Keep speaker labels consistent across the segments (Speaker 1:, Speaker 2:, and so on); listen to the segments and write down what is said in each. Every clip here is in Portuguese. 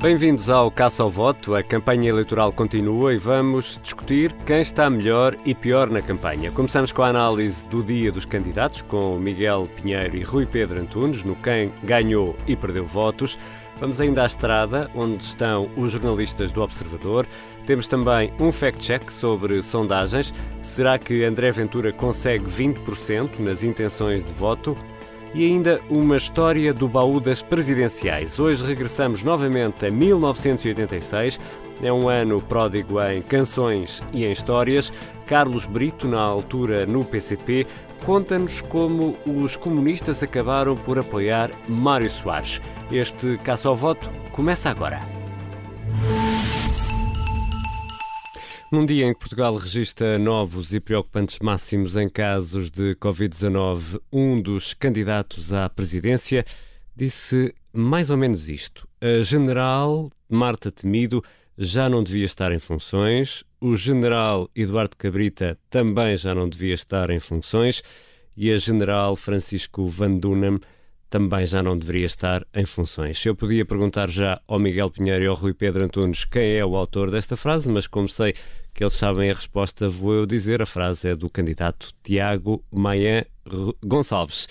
Speaker 1: Bem-vindos ao Caça ao Voto. A campanha eleitoral continua e vamos discutir quem está melhor e pior na campanha. Começamos com a análise do dia dos candidatos, com Miguel Pinheiro e Rui Pedro Antunes, no quem ganhou e perdeu votos. Vamos ainda à estrada, onde estão os jornalistas do Observador. Temos também um fact-check sobre sondagens. Será que André Ventura consegue 20% nas intenções de voto? E ainda uma história do baú das presidenciais. Hoje regressamos novamente a 1986. É um ano pródigo em canções e em histórias. Carlos Brito, na altura no PCP, conta-nos como os comunistas acabaram por apoiar Mário Soares. Este Caça ao Voto começa agora. Num dia em que Portugal registra novos e preocupantes máximos em casos de Covid-19, um dos candidatos à presidência disse mais ou menos isto. A general Marta Temido já não devia estar em funções, o general Eduardo Cabrita também já não devia estar em funções e a general Francisco Van Dunham também já não deveria estar em funções. Eu podia perguntar já ao Miguel Pinheiro e ao Rui Pedro Antunes quem é o autor desta frase, mas como sei que eles sabem a resposta, vou eu dizer. A frase é do candidato Tiago Maia Gonçalves.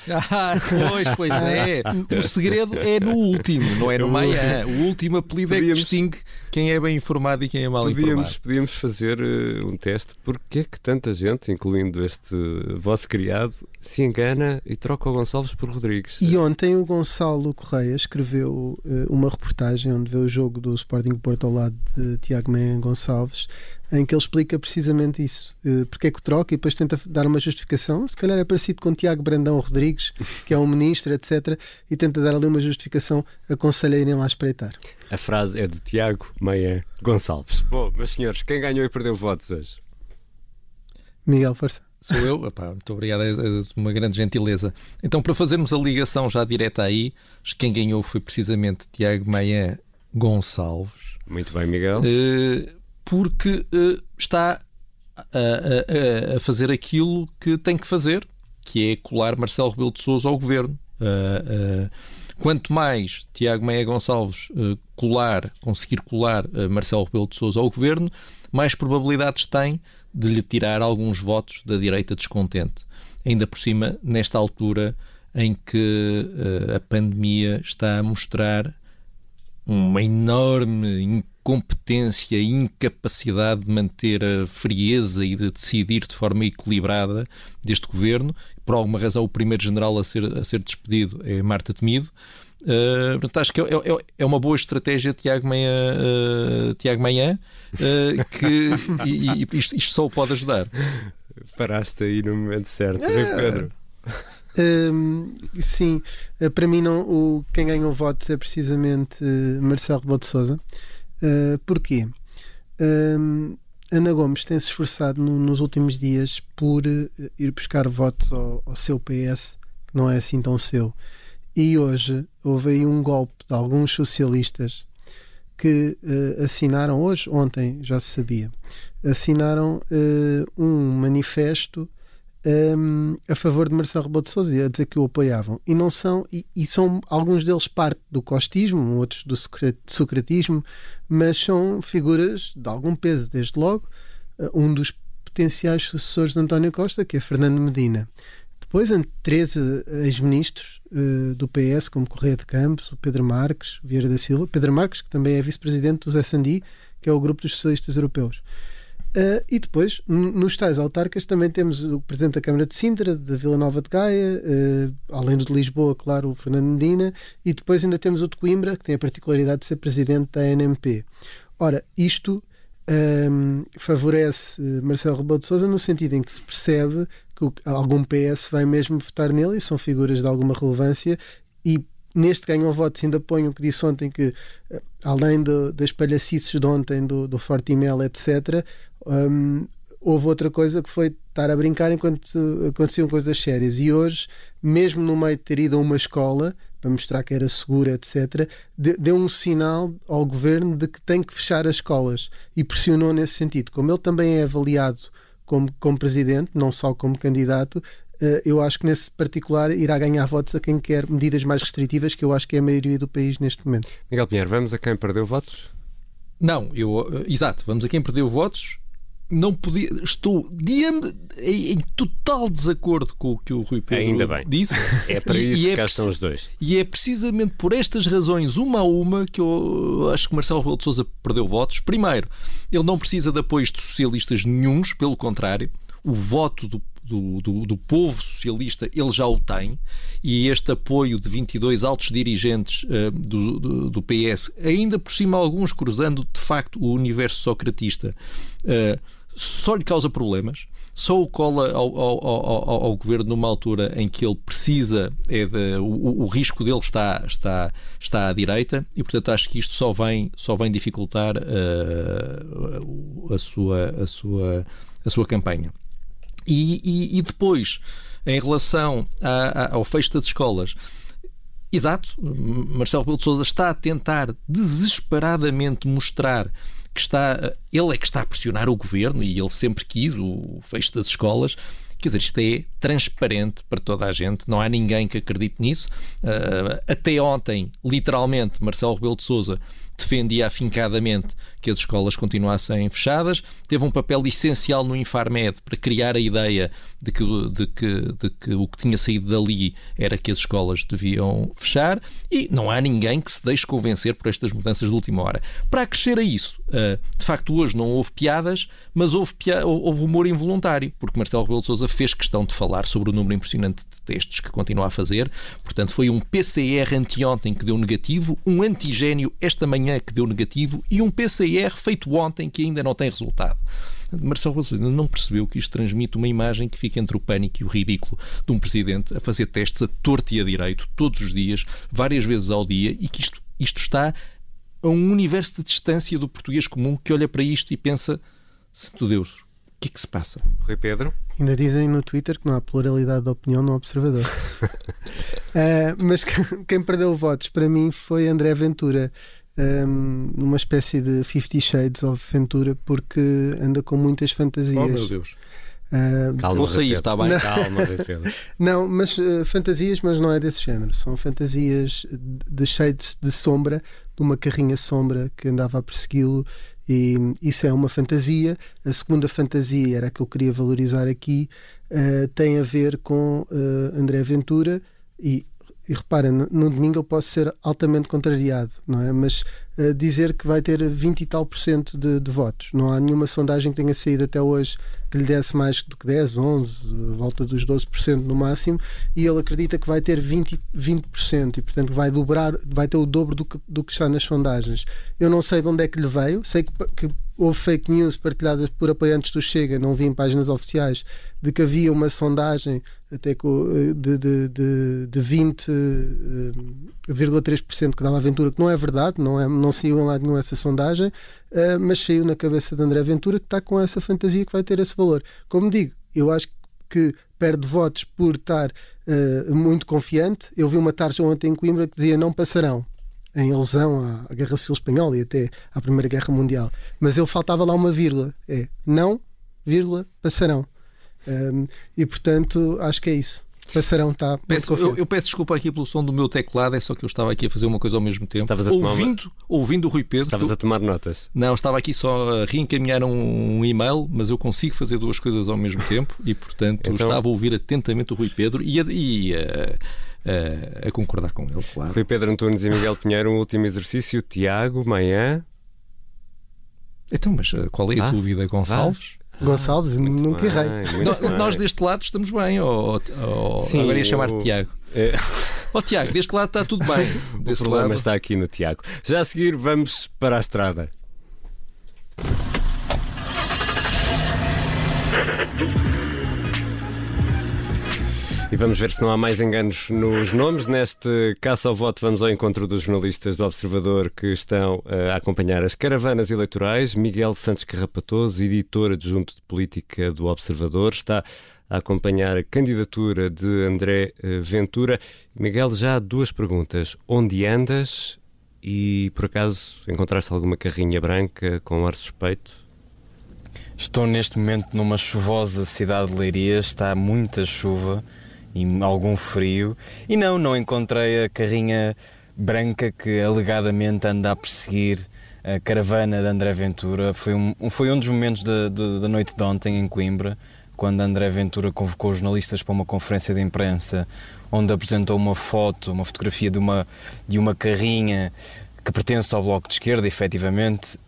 Speaker 2: Pois é. O segredo é no último, não é no Maia. O último apelido é que distingue quem é bem informado e quem é mal informado.
Speaker 1: Podíamos fazer um teste. Porquê é que tanta gente, incluindo este vosso criado, se engana e troca o Gonçalves por Rodrigues?
Speaker 3: E ontem o Gonçalo Correia escreveu uma reportagem onde vê o jogo do Sporting Porto ao lado de Tiago Maia Gonçalves, em que ele explica precisamente isso. Porque é que troca e depois tenta dar uma justificação. Se calhar é parecido com Tiago Brandão Rodrigues, que é um ministro, etc. E tenta dar ali uma justificação. Aconselho a irem lá espreitar.
Speaker 1: A frase é de Tiago Maia Gonçalves. Bom, meus senhores, quem ganhou e perdeu votos hoje?
Speaker 3: Miguel, força.
Speaker 2: Sou eu? Muito obrigado, é uma grande gentileza. Então, para fazermos a ligação já direta aí, quem ganhou foi precisamente Tiago Maia Gonçalves.
Speaker 1: Muito bem, Miguel.
Speaker 2: Porque está a fazer aquilo que tem que fazer, que é colar Marcelo Rebelo de Sousa ao governo. Quanto mais Tiago Maia Gonçalves conseguir colar Marcelo Rebelo de Sousa ao governo, mais probabilidades tem de lhe tirar alguns votos da direita descontente. Ainda por cima, nesta altura em que a pandemia está a mostrar uma enorme incompetência e incapacidade de manter a frieza e de decidir de forma equilibrada deste governo. Por alguma razão, o primeiro general a ser despedido é Marta Temido. Portanto, acho que é uma boa estratégia de Tiago Maia, que isto só o pode ajudar.
Speaker 1: Paraste aí no momento certo, Pedro.
Speaker 3: Sim, para mim quem ganhou votos é precisamente Marcelo Rebelo de Sousa. Porquê? Ana Gomes tem-se esforçado nos últimos dias por ir buscar votos ao seu PS, que não é assim tão seu. E hoje houve aí um golpe de alguns socialistas que assinaram, ontem já se sabia, assinaram um manifesto a favor de Marcelo Rebelo de Sousa, a dizer que o apoiavam. E não são, e são alguns deles parte do costismo, outros do socratismo, mas são figuras de algum peso, desde logo um dos potenciais sucessores de António Costa, que é Fernando Medina. Depois, entre 13 ex-ministros do PS, como Correia de Campos, o Pedro Marques, Vieira da Silva, Pedro Marques, que também é vice-presidente do SND, que é o grupo dos socialistas europeus. E depois, nos tais autarcas, também temos o Presidente da Câmara de Sintra, da Vila Nova de Gaia, além do de Lisboa, claro, o Fernando Medina, e depois ainda temos o de Coimbra, que tem a particularidade de ser Presidente da ANMP. Ora, isto favorece Marcelo Rebelo de Sousa no sentido em que se percebe que algum PS vai mesmo votar nele, e são figuras de alguma relevância, e neste ganham votos ainda ponho o que disse ontem, que além das palhacices de ontem do Forte e Mel, etc., houve outra coisa que foi estar a brincar enquanto aconteciam coisas sérias. E hoje, mesmo no meio de ter ido a uma escola para mostrar que era segura, etc., deu um sinal ao governo de que tem que fechar as escolas, e pressionou nesse sentido. Como ele também é avaliado como presidente, não só como candidato, eu acho que nesse particular irá ganhar votos a quem quer medidas mais restritivas, que eu acho que é a maioria do país neste momento.
Speaker 1: Miguel Pinheiro, vamos a quem perdeu votos?
Speaker 2: Não, exato, vamos a quem perdeu votos. Não podia, estou em total desacordo com o que o Rui Pedro disse.
Speaker 1: É para isso que cá estão os dois.
Speaker 2: E é precisamente por estas razões, uma a uma, que eu acho que Marcelo Rebelo de Sousa perdeu votos. Primeiro, ele não precisa de apoios de socialistas nenhuns, pelo contrário. O voto do povo socialista ele já o tem, e este apoio de 22 altos dirigentes do PS, ainda por cima alguns cruzando de facto o universo socratista, só lhe causa problemas, só o cola ao governo numa altura em que ele precisa, o risco dele está à direita, e portanto acho que isto só vem dificultar a sua campanha. E depois, em relação ao fecho das escolas, exato, Marcelo Rebelo de Sousa está a tentar desesperadamente mostrar que ele é que está a pressionar o governo, e ele sempre quis o fecho das escolas. Quer dizer, isto é transparente para toda a gente, não há ninguém que acredite nisso. Até ontem, literalmente, Marcelo Rebelo de Sousa defendia afincadamente que as escolas continuassem fechadas, teve um papel essencial no Infarmed para criar a ideia de que o que tinha saído dali era que as escolas deviam fechar, e não há ninguém que se deixe convencer por estas mudanças de última hora. Para acrescer a isso, de facto hoje não houve piadas, mas houve humor involuntário, porque Marcelo Rebelo de Sousa fez questão de falar sobre o número impressionante de testes que continua a fazer. Portanto, foi um PCR anteontem que deu negativo, um antigénio esta manhã que deu negativo e um PCR feito ontem que ainda não tem resultado. Marcelo Rebelo de Sousa não percebeu que isto transmite uma imagem que fica entre o pânico e o ridículo de um presidente a fazer testes a torto e a direito, todos os dias, várias vezes ao dia, e que isto está a um universo de distância do português comum que olha para isto e pensa: santo Deus, o que é que se passa?
Speaker 1: Rui Pedro?
Speaker 3: Ainda dizem no Twitter que não há pluralidade de opinião no Observador. Mas quem perdeu votos para mim foi André Ventura, numa espécie de 50 Shades of Ventura, porque anda com muitas fantasias.
Speaker 2: Oh, meu Deus.
Speaker 1: Calma,
Speaker 2: vou sair, está bem?
Speaker 3: Não.
Speaker 1: Calma, Pedro.
Speaker 3: Não, mas fantasias, mas não é desse género. São fantasias de shades de sombra, de uma carrinha sombra que andava a persegui-lo, e isso é uma fantasia. A segunda fantasia, era a que eu queria valorizar aqui, tem a ver com André Ventura, e repara, no domingo eu posso ser altamente contrariado, não é? Mas dizer que vai ter 20 e tal % de votos. Não há nenhuma sondagem que tenha saído até hoje que lhe desse mais do que 10, 11, volta dos 12% no máximo, e ele acredita que vai ter 20%, e portanto vai ter o dobro do que está nas sondagens. Eu não sei de onde é que lhe veio, sei que houve fake news partilhadas por apoiantes do Chega, não vi em páginas oficiais, de que havia uma sondagem até de 20,3% que dava a Ventura, que não é verdade, não saiu em lado nenhum essa sondagem, mas saiu na cabeça de André Ventura, que está com essa fantasia que vai ter esse valor. Como digo, eu acho que perde votos por estar muito confiante. Eu vi uma tarja ontem em Coimbra que dizia não passarão, em alusão à Guerra Civil Espanhola e até à Primeira Guerra Mundial. Mas ele faltava lá uma vírgula. Não, vírgula, passarão. E portanto, acho que é isso. Passarão, está.
Speaker 2: Eu peço desculpa aqui pelo som do meu teclado, é só que eu estava aqui a fazer uma coisa ao mesmo tempo. Ouvindo o Rui Pedro.
Speaker 1: Estavas a tomar notas?
Speaker 2: Não, estava aqui só a reencaminhar um e-mail, mas eu consigo fazer duas coisas ao mesmo tempo e, portanto, então, estava a ouvir atentamente o Rui Pedro e a concordar com ele, claro.
Speaker 1: Rui Pedro Antunes e Miguel Pinheiro, um último exercício. Tiago, Manhã.
Speaker 2: Então, mas qual é a dúvida, Gonçalves?
Speaker 3: Gonçalves, nunca errei.
Speaker 2: Nós deste lado estamos bem, sim, agora ia chamar-te Tiago. Tiago, deste lado está tudo bem.
Speaker 1: O problema está aqui no Tiago. Já a seguir vamos para a estrada. E vamos ver se não há mais enganos nos nomes. Neste caça ao voto vamos ao encontro dos jornalistas do Observador que estão a acompanhar as caravanas eleitorais. Miguel Santos Carrapatoso, editor adjunto de política do Observador, está a acompanhar a candidatura de André Ventura. Miguel, já há duas perguntas. Onde andas? E, por acaso, encontraste alguma carrinha branca com ar suspeito?
Speaker 4: Estou neste momento numa chuvosa cidade de Leiria, está muita chuva e algum frio. E não encontrei a carrinha branca que alegadamente anda a perseguir a caravana de André Ventura. Foi um dos momentos da noite de ontem em Coimbra, quando André Ventura convocou os jornalistas para uma conferência de imprensa, onde apresentou uma fotografia de uma carrinha que pertence ao Bloco de Esquerda, efetivamente,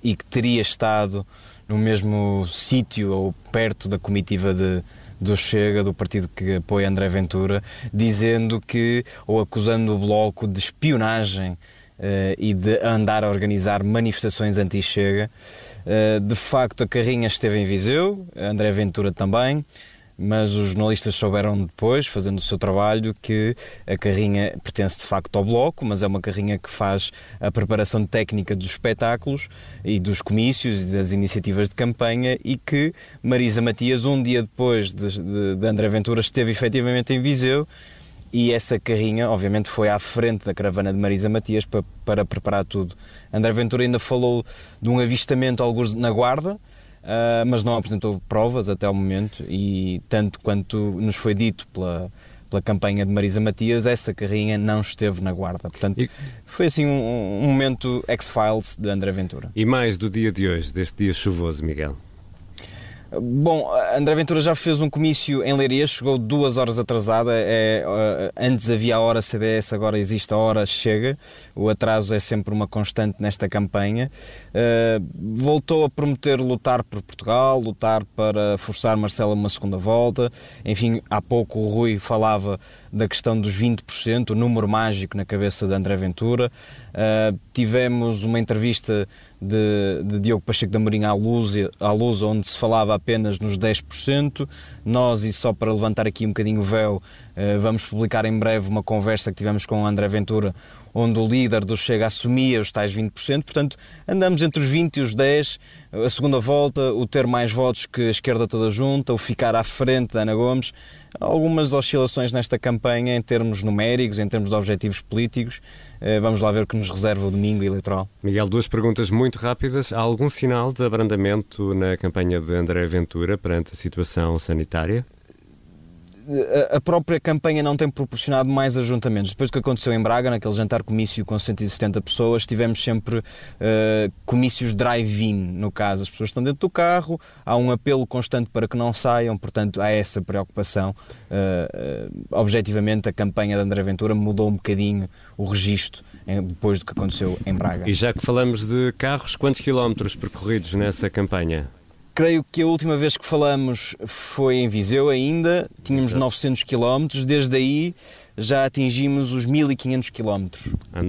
Speaker 4: e que teria estado no mesmo sítio ou perto da comitiva do Chega, do partido que apoia André Ventura, dizendo que, ou acusando o Bloco de espionagem e de andar a organizar manifestações anti-Chega. De facto, a carrinha esteve em Viseu, André Ventura também, mas os jornalistas souberam depois, fazendo o seu trabalho, que a carrinha pertence de facto ao Bloco, mas é uma carrinha que faz a preparação técnica dos espetáculos e dos comícios e das iniciativas de campanha, e que Marisa Matias, um dia depois de André Ventura, esteve efetivamente em Viseu, e essa carrinha, obviamente, foi à frente da caravana de Marisa Matias para preparar tudo. André Ventura ainda falou de um avistamento, alguns na Guarda, mas não apresentou provas até ao momento, e tanto quanto nos foi dito pela campanha de Marisa Matias, essa carrinha não esteve na Guarda. Portanto, foi assim um momento X-Files de André Ventura.
Speaker 1: E mais do dia de hoje, deste dia chuvoso, Miguel?
Speaker 4: Bom, André Ventura já fez um comício em Leiria, chegou 2 horas atrasada. Antes havia a hora CDS, agora existe a hora Chega. O atraso é sempre uma constante nesta campanha. Voltou a prometer lutar por Portugal, lutar para forçar Marcelo a uma segunda volta. Enfim, há pouco o Rui falava da questão dos 20%, o número mágico na cabeça de André Ventura. Tivemos uma entrevista de Diogo Pacheco de Amorim à Luz, onde se falava apenas nos 10%. Nós, e só para levantar aqui um bocadinho o véu, vamos publicar em breve uma conversa que tivemos com o André Ventura, onde o líder do Chega assumia os tais 20%. Portanto, andamos entre os 20 e os 10%, a segunda volta, o ter mais votos que a esquerda toda junta, o ficar à frente da Ana Gomes. Algumas oscilações nesta campanha em termos numéricos, em termos de objetivos políticos. Vamos lá ver o que nos reserva o domingo eleitoral.
Speaker 1: Miguel, 2 perguntas muito rápidas. Há algum sinal de abrandamento na campanha de André Ventura perante a situação sanitária?
Speaker 4: A própria campanha não tem proporcionado mais ajuntamentos. Depois do que aconteceu em Braga, naquele jantar comício com 170 pessoas, tivemos sempre comícios drive-in, no caso. As pessoas estão dentro do carro, há um apelo constante para que não saiam, portanto há essa preocupação. Objetivamente, a campanha de André Ventura mudou um bocadinho o registro depois do que aconteceu em Braga.
Speaker 1: E já que falamos de carros, quantos quilómetros percorridos nessa campanha?
Speaker 4: Creio que a última vez que falamos foi em Viseu ainda, tínhamos 900 km, desde aí já atingimos os 1500 km.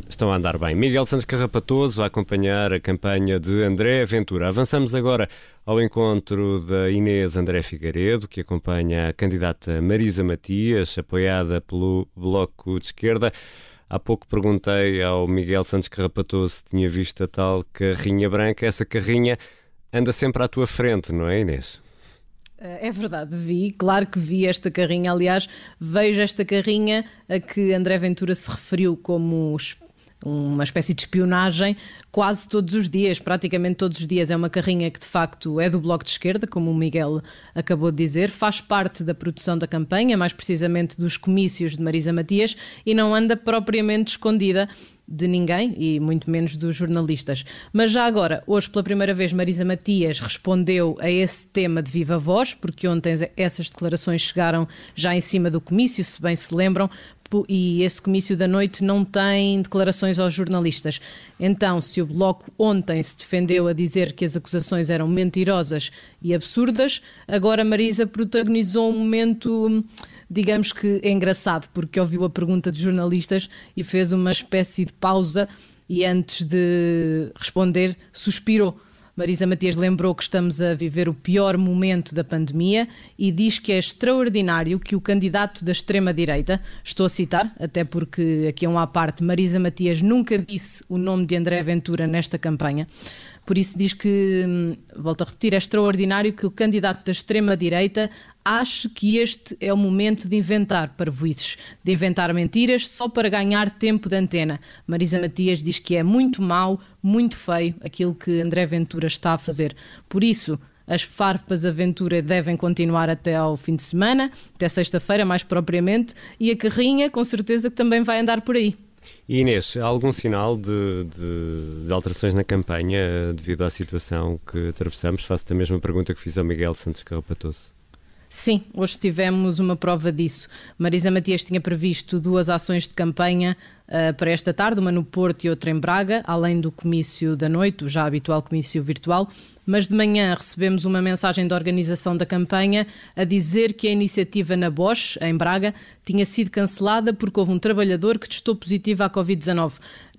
Speaker 1: Estão a andar bem. Miguel Santos Carrapatoso a acompanhar a campanha de André Ventura. Avançamos agora ao encontro da Inês André Figueiredo, que acompanha a candidata Marisa Matias, apoiada pelo Bloco de Esquerda. Há pouco perguntei ao Miguel Santos Carrapatoso se tinha visto a tal carrinha branca. Essa carrinha anda sempre à tua frente, não é, Inês?
Speaker 5: É verdade, claro que vi esta carrinha. Aliás, vejo esta carrinha a que André Ventura se referiu como uma espécie de espionagem quase todos os dias, praticamente todos os dias. É uma carrinha que de facto é do Bloco de Esquerda, como o Miguel acabou de dizer, faz parte da produção da campanha, mais precisamente dos comícios de Marisa Matias, e não anda propriamente escondida de ninguém, e muito menos dos jornalistas. Mas já agora, hoje pela primeira vez, Marisa Matias respondeu a esse tema de viva voz, porque ontem essas declarações chegaram já em cima do comício, se bem se lembram, e esse comício da noite não tem declarações aos jornalistas. Então, se o Bloco ontem se defendeu a dizer que as acusações eram mentirosas e absurdas, agora Marisa protagonizou um momento, digamos que engraçado, porque ouviu a pergunta dos jornalistas e fez uma espécie de pausa e antes de responder suspirou. Marisa Matias lembrou que estamos a viver o pior momento da pandemia e diz que é extraordinário que o candidato da extrema-direita, estou a citar, até porque aqui é uma à parte, Marisa Matias nunca disse o nome de André Ventura nesta campanha, Por isso diz que, volto a repetir, é extraordinário que o candidato da extrema-direita ache que este é o momento de inventar parvoíces, de inventar mentiras só para ganhar tempo de antena. Marisa Matias diz que é muito mau, muito feio aquilo que André Ventura está a fazer. Por isso, as farpas Aventura devem continuar até ao fim de semana, até sexta-feira mais propriamente, e a carrinha com certeza que também vai andar por aí.
Speaker 1: E Inês, há algum sinal de alterações na campanha devido à situação que atravessamos? Faço-te a mesma pergunta que fiz ao Miguel Santos Carrapatoso.
Speaker 5: Sim, hoje tivemos uma prova disso. Marisa Matias tinha previsto 2 ações de campanha para esta tarde, uma no Porto e outra em Braga, além do comício da noite, o já habitual comício virtual. Mas de manhã recebemos uma mensagem da organização da campanha a dizer que a iniciativa na Bosch, em Braga, tinha sido cancelada porque houve um trabalhador que testou positivo à Covid-19.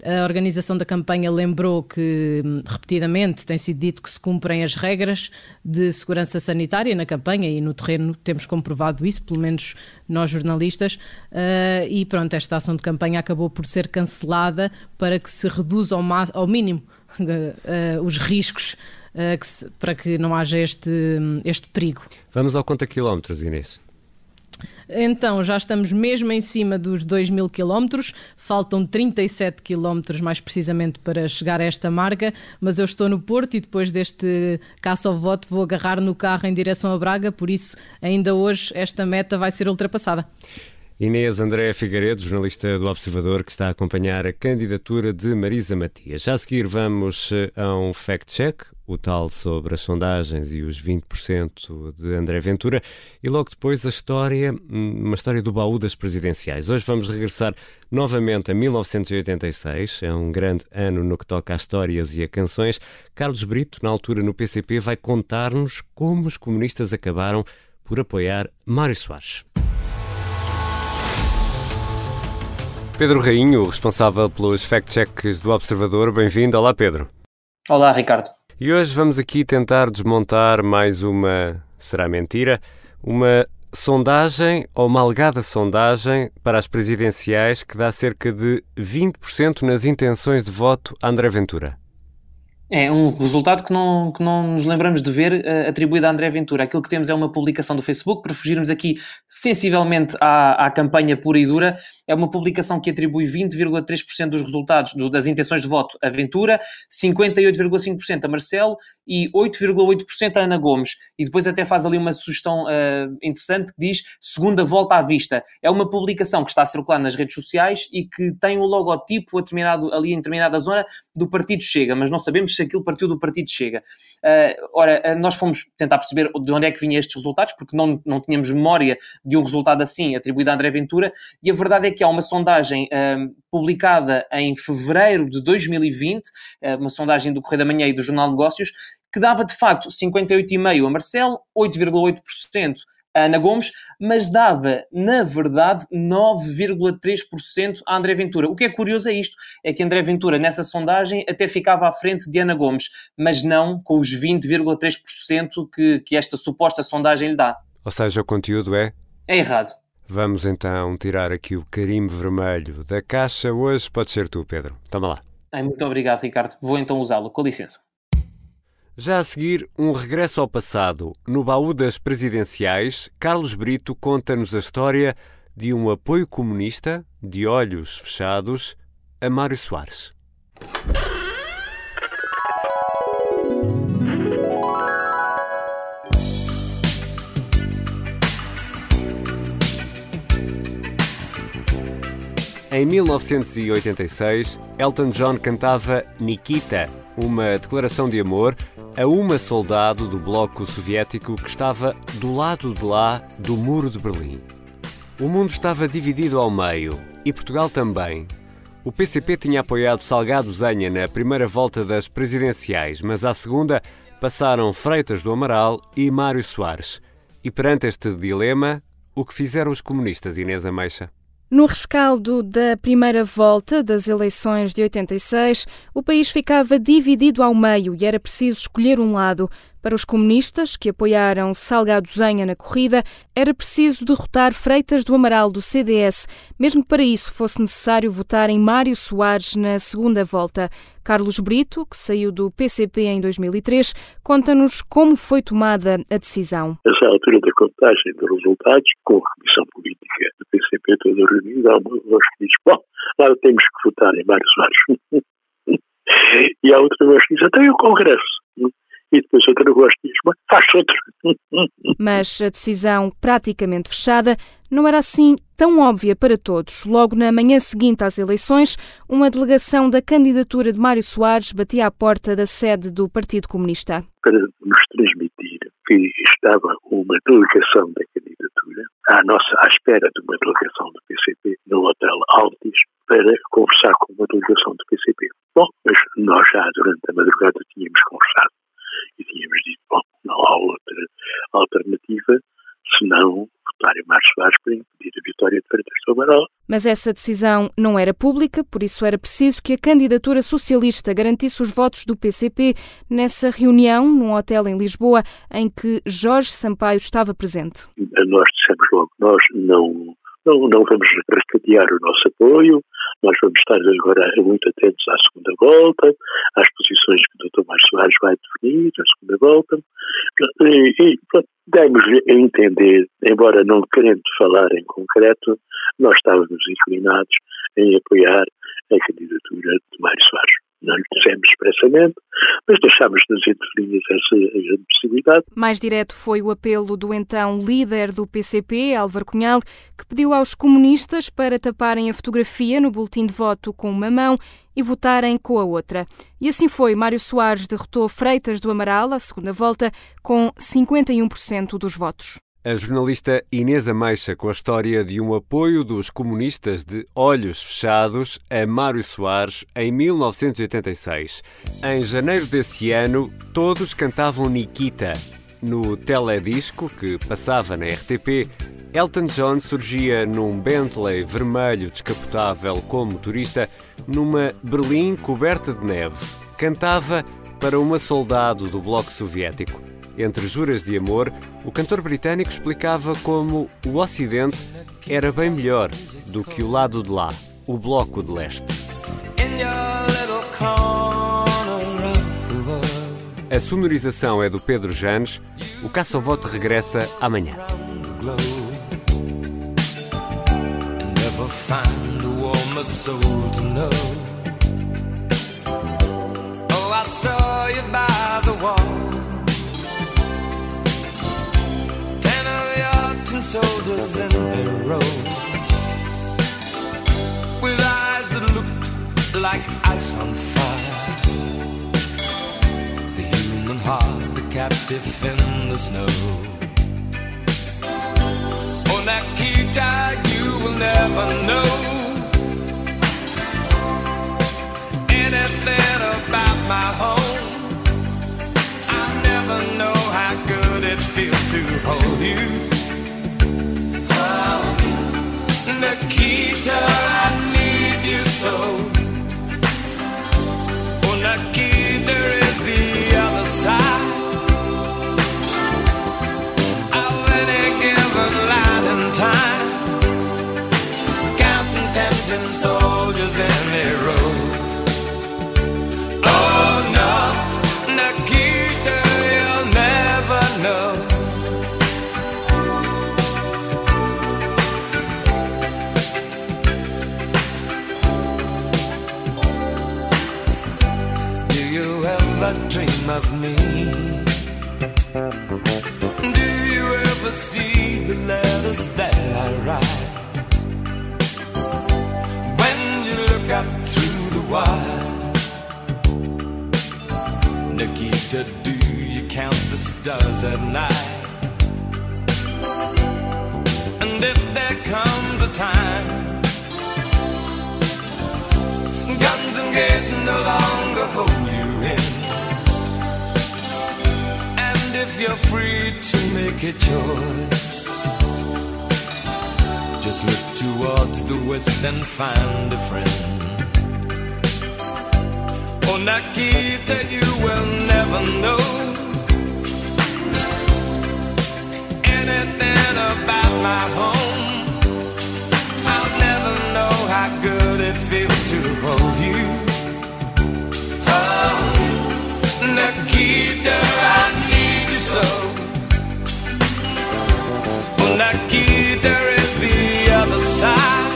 Speaker 5: A organização da campanha lembrou que, repetidamente, tem sido dito que se cumprem as regras de segurança sanitária na campanha e no terreno temos comprovado isso, pelo menos nós jornalistas, e pronto, esta ação de campanha acabou por ser cancelada para que se reduza ao mínimo os riscos para que não haja este perigo.
Speaker 1: Vamos ao conta quilómetros, Inês.
Speaker 5: Então, já estamos mesmo em cima dos 2.000 km, faltam 37 km mais precisamente para chegar a esta marca, mas eu estou no Porto e depois deste caça ao voto vou agarrar no carro em direção a Braga, por isso ainda hoje esta meta vai ser ultrapassada.
Speaker 1: Inês André Figueiredo, jornalista do Observador, que está a acompanhar a candidatura de Marisa Matias. Já a seguir vamos a um fact-check, o tal sobre as sondagens e os 20% de André Ventura, e logo depois uma história do baú das presidenciais. Hoje vamos regressar novamente a 1986, é um grande ano no que toca a histórias e a canções. Carlos Brito, na altura no PCP, vai contar-nos como os comunistas acabaram por apoiar Mário Soares. Pedro Rainho, responsável pelos fact-checks do Observador. Bem-vindo. Olá, Pedro.
Speaker 6: Olá, Ricardo.
Speaker 1: E hoje vamos aqui tentar desmontar mais uma, será mentira, uma sondagem ou uma alegada sondagem para as presidenciais que dá cerca de 20% nas intenções de voto a André Ventura.
Speaker 6: É um resultado que não nos lembramos de ver atribuído a André Ventura. Aquilo que temos é uma publicação do Facebook, para fugirmos aqui sensivelmente à campanha pura e dura. É uma publicação que atribui 20,3% dos resultados das intenções de voto a Ventura, 58,5% a Marcelo e 8,8% a Ana Gomes. E depois até faz ali uma sugestão interessante que diz segunda volta à vista. É uma publicação que está a circular nas redes sociais e que tem o logotipo ali em determinada zona do Partido Chega, mas não sabemos se aquilo partiu do Partido Chega. Nós fomos tentar perceber de onde é que vinham estes resultados, porque não tínhamos memória de um resultado assim atribuído a André Ventura, e a verdade é que há uma sondagem publicada em fevereiro de 2020, uma sondagem do Correio da Manhã e do Jornal de Negócios, que dava de facto 58,5% a Marcelo, 8,8% a Ana Gomes, mas dava, na verdade, 9,3% a André Ventura. O que é curioso é isto, é que André Ventura, nessa sondagem, até ficava à frente de Ana Gomes, mas não com os 20,3% que esta suposta sondagem lhe dá.
Speaker 1: Ou seja, o conteúdo é
Speaker 6: errado.
Speaker 1: Vamos então tirar aqui o carimbo vermelho da caixa. Hoje pode ser tu, Pedro. Toma lá.
Speaker 6: Muito obrigado, Ricardo. Vou então usá-lo. Com licença.
Speaker 1: Já a seguir, um regresso ao passado. No baú das presidenciais, Carlos Brito conta-nos a história de um apoio comunista, de olhos fechados, a Mário Soares. Em 1986, Elton John cantava Nikita, uma declaração de amor a uma soldado do bloco soviético que estava do lado de lá do Muro de Berlim. O mundo estava dividido ao meio, e Portugal também. O PCP tinha apoiado Salgado Zenha na primeira volta das presidenciais, mas à segunda passaram Freitas do Amaral e Mário Soares. E perante este dilema, o que fizeram os comunistas, Inês Ameixa?
Speaker 7: No rescaldo da primeira volta das eleições de 86, o país ficava dividido ao meio e era preciso escolher um lado. Para os comunistas, que apoiaram Salgado Zenha na corrida, era preciso derrotar Freitas do Amaral do CDS, mesmo que para isso fosse necessário votar em Mário Soares na segunda volta. Carlos Brito, que saiu do PCP em 2003, conta-nos como foi tomada a decisão.
Speaker 8: Nessa altura da contagem dos resultados, com a Comissão Política do PCP toda reunida, há uma voz que diz: bom, agora temos que votar em Mário Soares. E há outra voz que diz: até o Congresso. E depois outra voz que diz: faz outro.
Speaker 7: Mas a decisão praticamente fechada não era assim tão óbvia para todos. Logo na manhã seguinte às eleições, uma delegação da candidatura de Mário Soares batia à porta da sede do Partido Comunista.
Speaker 8: Para nos transmitir que estava uma delegação da candidatura à espera de uma delegação do PCP no Hotel Altis para conversar com uma delegação do PCP. Bom, mas nós já durante a madrugada tínhamos conversado e tínhamos dito: bom, não há outra alternativa senão votar em Mário Soares para impedir a vitória de Freitas do Amaral.
Speaker 7: Mas essa decisão não era pública, por isso era preciso que a candidatura socialista garantisse os votos do PCP nessa reunião num hotel em Lisboa em que Jorge Sampaio estava presente.
Speaker 8: Nós dissemos logo: nós não vamos recatear o nosso apoio, nós vamos estar agora muito atentos à segunda volta, às posições que o Dr. Mário Soares vai definir na segunda volta, e demos-lhe a entender, embora não querendo falar em concreto, nós estávamos inclinados em apoiar a candidatura de Mário Soares. Não lhe dissemos expressamente, mas deixámos-nos entre linhas essa possibilidade.
Speaker 7: Mais direto foi o apelo do então líder do PCP, Álvaro Cunhal, que pediu aos comunistas para taparem a fotografia no boletim de voto com uma mão e votarem com a outra. E assim foi. Mário Soares derrotou Freitas do Amaral à segunda volta com 51% dos votos.
Speaker 1: A jornalista Inês Ameixa com a história de um apoio dos comunistas de olhos fechados a Mário Soares em 1986. Em janeiro desse ano, todos cantavam Nikita. No teledisco que passava na RTP, Elton John surgia num Bentley vermelho descapotável com motorista numa Berlim coberta de neve. Cantava para uma soldado do Bloco Soviético. Entre juras de amor, o cantor britânico explicava como o Ocidente era bem melhor do que o lado de lá, o Bloco de Leste. A sonorização é do Pedro Janes. O Caça ao Voto regressa amanhã.
Speaker 9: Soldiers in their row, with eyes that looked like ice on fire. The human heart, a captive in the snow. Oh, Nikita, you will never know anything about my home. I never know how good it feels to hold you. Nikita, I need you so. Oh, Nikita is the other side of any given line in time, counting tempting soldiers in a row. Oh no, Nikita, you'll never know. Dream of me. Do you ever see the letters that I write? When you look up through the wire, Nikita, do you count the stars at night? And if there comes a time guns and gates no longer hold you in, if you're free to make a choice, just look towards the west and find a friend. Oh, Nikita, you will never know my home. I'll never know how good it feels to hold you. Oh, Nikita, I need you so. Oh, Nikita is the other side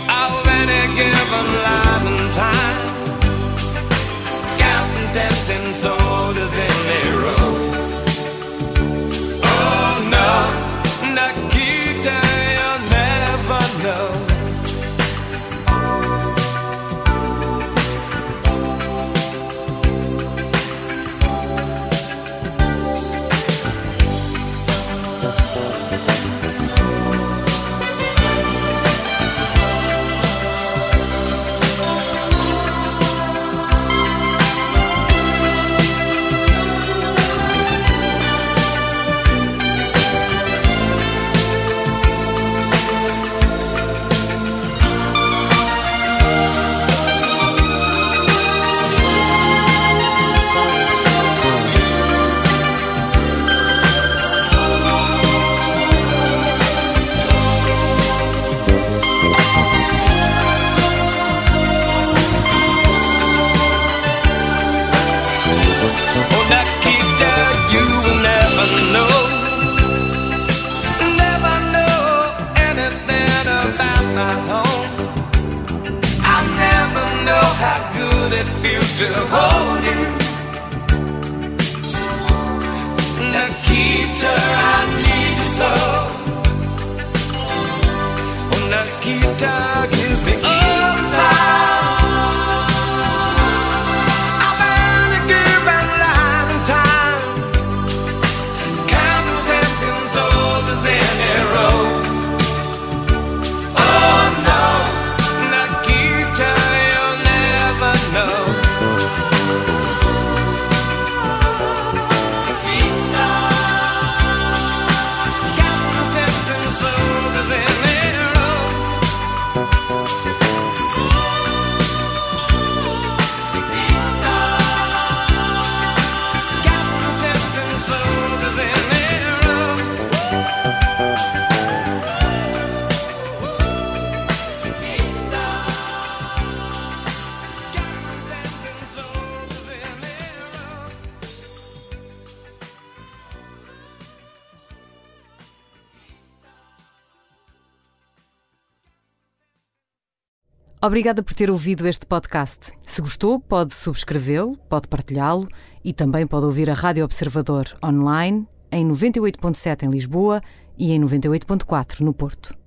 Speaker 9: of any given life and time. Counting, tempting soldiers in their row. Oh no, Nikita, you'll never know. It feels to hold you. Nikita, I need you so. Oh, Nikita is the other side of any given life and time. Counting, tempting soldiers in a row. Oh no, Nikita, you'll never know.
Speaker 10: Obrigada por ter ouvido este podcast. Se gostou, pode subscrevê-lo, pode partilhá-lo e também pode ouvir a Rádio Observador online em 98.7 em Lisboa e em 98.4 no Porto.